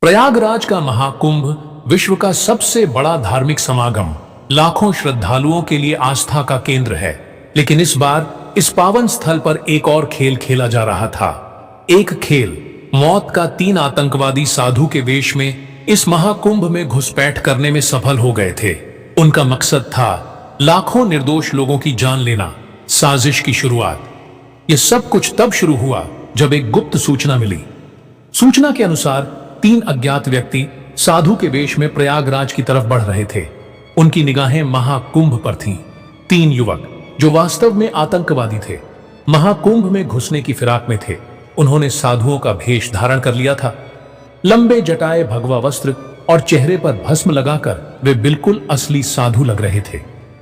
प्रयागराज का महाकुंभ विश्व का सबसे बड़ा धार्मिक समागम लाखों श्रद्धालुओं के लिए आस्था का केंद्र है। लेकिन इस बार इस पावन स्थल पर एक और खेल खेला जा रहा था। एक खेल मौत का 3 आतंकवादी साधु के वेश में इस महाकुंभ में घुसपैठ करने में सफल हो गए थे। उनका मकसद था लाखों निर्दोष लोगों की जान लेना। साजिश की शुरुआत। यह सब कुछ तब शुरू हुआ जब एक गुप्त सूचना मिली। सूचना के अनुसार 3 अज्ञात व्यक्ति साधु के वेश में प्रयागराज की तरफ बढ़ रहे थे। उनकी निगाहें महाकुंभ पर थीं। 3 युवक जो वास्तव में आतंकवादी थे, महाकुंभ में घुसने की फिराक में थे। उन्होंने साधुओं का भेष धारण कर लिया था। लंबे जटाए भगवा वस्त्र और चेहरे पर भस्म लगाकर वे बिल्कुल असली साधु लग रहे थे।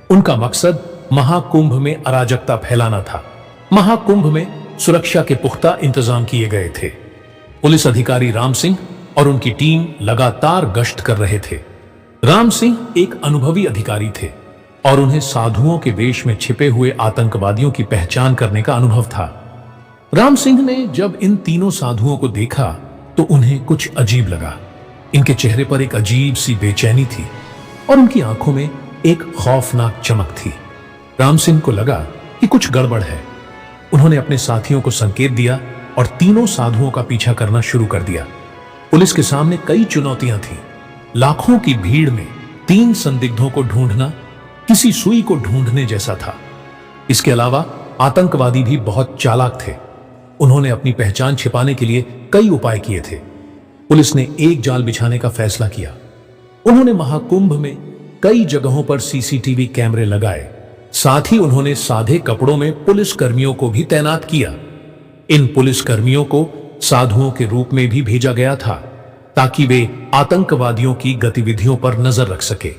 उनका मकसद महाकुंभ में अराजकता फैलाना था। महाकुंभ में सुरक्षा के पुख्ता इंतजाम किए गए थे। पुलिस अधिकारी राम सिंह और उनकी टीम लगातार गश्त कर रहे थे। राम सिंह एक अनुभवी अधिकारी थे और उन्हें साधुओं के वेश में छिपे हुए आतंकवादियों की पहचान करने का अनुभव था। राम सिंह ने जब इन तीनों साधुओं को देखा तो उन्हें कुछ अजीब लगा। इनके चेहरे पर एक अजीब सी बेचैनी थी और उनकी आंखों में एक खौफनाक चमक थी। राम सिंह को लगा कि कुछ गड़बड़ है। उन्होंने अपने साथियों को संकेत दिया और तीनों साधुओं का पीछा करना शुरू कर दिया। पुलिस के सामने कई चुनौतियां थीं। लाखों की भीड़ में 3 संदिग्धों को ढूंढना किसी सुई को ढूंढने जैसा था। इसके अलावा आतंकवादी भी बहुत चालाक थे। उन्होंने अपनी पहचान छिपाने के लिए कई उपाय किए थे। पुलिस ने एक जाल बिछाने का फैसला किया। उन्होंने महाकुंभ में कई जगहों पर सीसीटीवी कैमरे लगाए। साथ ही उन्होंने सादे कपड़ों में पुलिस कर्मियों को भी तैनात किया। इन पुलिस कर्मियों को साधुओं के रूप में भी भेजा गया था ताकि वे आतंकवादियों की गतिविधियों पर नजर रख सके।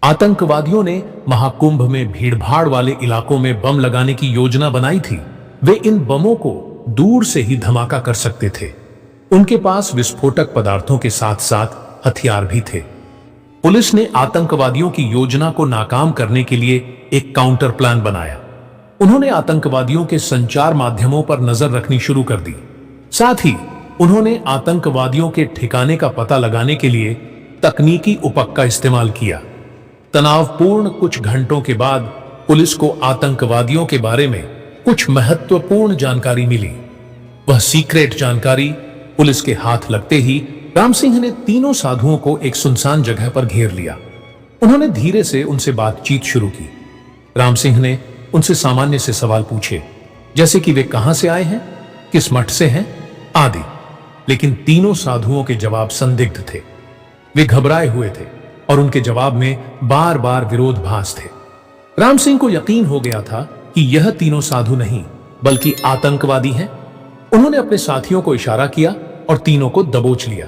आतंकवादियों ने महाकुंभ में भीड़भाड़ वाले इलाकों में बम लगाने की योजना बनाई थी। वे इन बमों को दूर से ही धमाका कर सकते थे। उनके पास विस्फोटक पदार्थों के साथ साथ हथियार भी थे। पुलिस ने आतंकवादियों की योजना को नाकाम करने के लिए एक काउंटर प्लान बनाया। उन्होंने आतंकवादियों के संचार माध्यमों पर नजर रखनी शुरू कर दी। साथ ही उन्होंने आतंकवादियों के ठिकाने का पता लगाने के लिए तकनीकी उपक का इस्तेमाल किया। तनावपूर्ण कुछ घंटों के बाद पुलिस को आतंकवादियों के बारे में कुछ महत्वपूर्ण जानकारी मिली। वह सीक्रेट जानकारी पुलिस के हाथ लगते ही राम सिंह ने तीनों साधुओं को एक सुनसान जगह पर घेर लिया। उन्होंने धीरे से उनसे बातचीत शुरू की। राम सिंह ने उनसे सामान्य से सवाल पूछे, जैसे कि वे कहां से आए हैं, किस मठ से हैं आदि। लेकिन तीनों साधुओं के जवाब संदिग्ध थे। वे घबराए हुए थे और उनके जवाब में बार बार विरोधाभास थे। राम सिंह को यकीन हो गया था कि यह तीनों साधु नहीं बल्कि आतंकवादी हैं। उन्होंने अपने साथियों को इशारा किया और तीनों को दबोच लिया।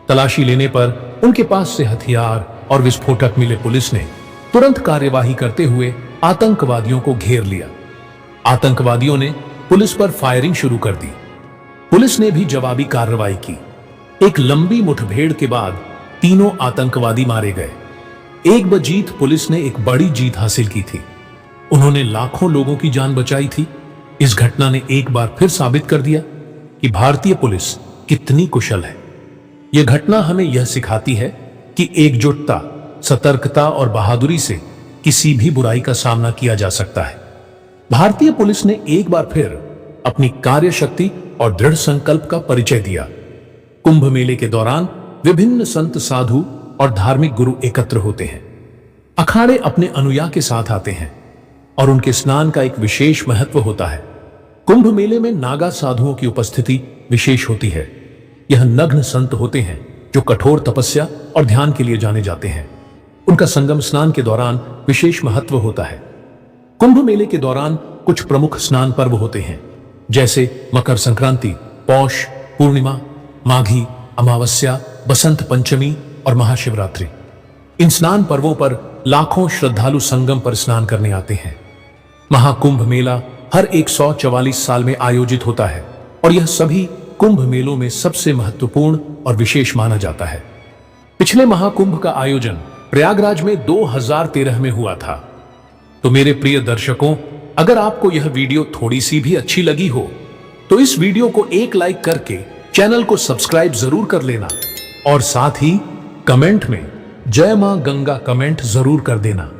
तलाशी लेने पर उनके पास से हथियार और विस्फोटक मिले। पुलिस ने तुरंत कार्यवाही करते हुए आतंकवादियों को घेर लिया। आतंकवादियों ने पुलिस पर फायरिंग शुरू कर दी। पुलिस ने भी जवाबी कार्रवाई की। एक लंबी मुठभेड़ के बाद तीनों आतंकवादी मारे गए। एक बजीत पुलिस ने एक बड़ी जीत हासिल की थी। उन्होंने लाखों लोगों की जान बचाई थी। इस घटना ने एक बार फिर साबित कर दिया कि भारतीय पुलिस कितनी कुशल है। यह घटना हमें यह सिखाती है कि एकजुटता, सतर्कता और बहादुरी से किसी भी बुराई का सामना किया जा सकता है। भारतीय पुलिस ने एक बार फिर अपनी कार्यशक्ति और दृढ़ संकल्प का परिचय दिया। कुंभ मेले के दौरान विभिन्न संत, साधु और धार्मिक गुरु एकत्र होते हैं। अखाड़े अपने अनुयायी के साथ आते हैं और उनके स्नान का एक विशेष महत्व होता है। कुंभ मेले में नागा साधुओं की उपस्थिति विशेष होती है। यह नग्न संत होते हैं जो कठोर तपस्या और ध्यान के लिए जाने जाते हैं। उनका संगम स्नान के दौरान विशेष महत्व होता है। कुंभ मेले के दौरान कुछ प्रमुख स्नान पर्व होते हैं, जैसे मकर संक्रांति, पौष पूर्णिमा, माघी अमावस्या, बसंत पंचमी और महाशिवरात्रि। इन स्नान पर्वों पर लाखों श्रद्धालु संगम पर स्नान करने आते हैं। महाकुंभ मेला हर 144 साल में आयोजित होता है और यह सभी कुंभ मेलों में सबसे महत्वपूर्ण और विशेष माना जाता है। पिछले महाकुंभ का आयोजन प्रयागराज में 2013 में हुआ था। तो मेरे प्रिय दर्शकों, अगर आपको यह वीडियो थोड़ी सी भी अच्छी लगी हो तो इस वीडियो को एक लाइक करके चैनल को सब्सक्राइब जरूर कर लेना और साथ ही कमेंट में जय मां गंगा कमेंट जरूर कर देना।